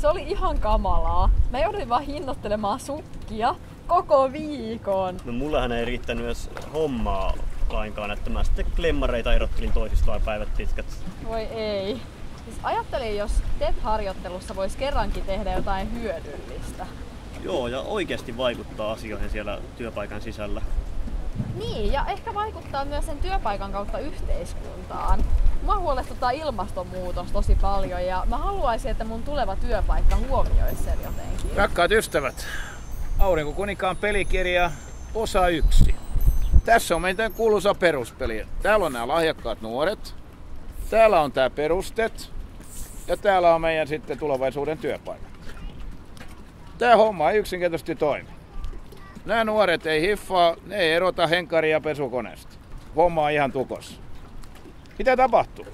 Se oli ihan kamalaa. Mä joudun vaan hinnoittelemaan sukkia koko viikon. No mullahan ei riittänyt edes hommaa lainkaan, että mä sitten klemmareita erottelin toisistaan päivät pitkät. Voi ei. Siis ajattelin, jos TET-harjoittelussa vois kerrankin tehdä jotain hyödyllistä. Joo, ja oikeasti vaikuttaa asioihin siellä työpaikan sisällä. Niin, ja ehkä vaikuttaa myös sen työpaikan kautta yhteiskuntaan. Mua huolestuttaa ilmastonmuutos tosi paljon ja mä haluaisin, että mun tuleva työpaikka huomioisi sen jotenkin. Rakkaat ystävät, Aurinkokuninkaan pelikirja osa 1. Tässä on meidän kuuluisa peruspeli. Täällä on nämä lahjakkaat nuoret, täällä on tää perustet ja täällä on meidän sitten tulevaisuuden työpaikat. Tää homma ei yksinkertaisesti toimi. Nämä nuoret ei hiffaa, ne ei erota henkaria pesukoneesta. Homma on ihan tukossa. Mitä tapahtuu?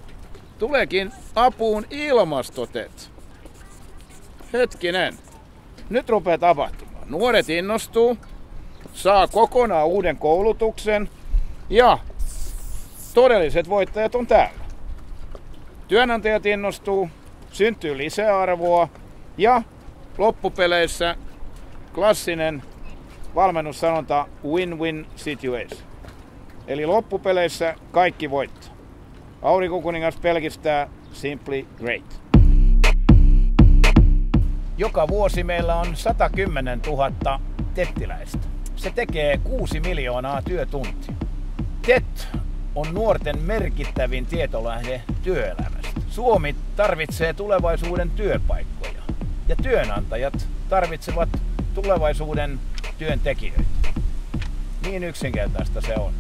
Tuleekin apuun ilmastotet. Hetkinen. Nyt rupeaa tapahtumaan. Nuoret innostuu, saa kokonaan uuden koulutuksen ja todelliset voittajat on täällä. Työnantajat innostuu, syntyy lisäarvoa ja loppupeleissä klassinen valmennussanonta win-win situation. Eli loppupeleissä kaikki voittaa. Aurinkokuningas pelkistää simply great. Joka vuosi meillä on 110 000 tettiläistä. Se tekee 6 miljoonaa työtuntia. TET on nuorten merkittävin tietolähde työelämästä. Suomi tarvitsee tulevaisuuden työpaikkoja ja työnantajat tarvitsevat tulevaisuuden työntekijöitä. Niin yksinkertaista se on.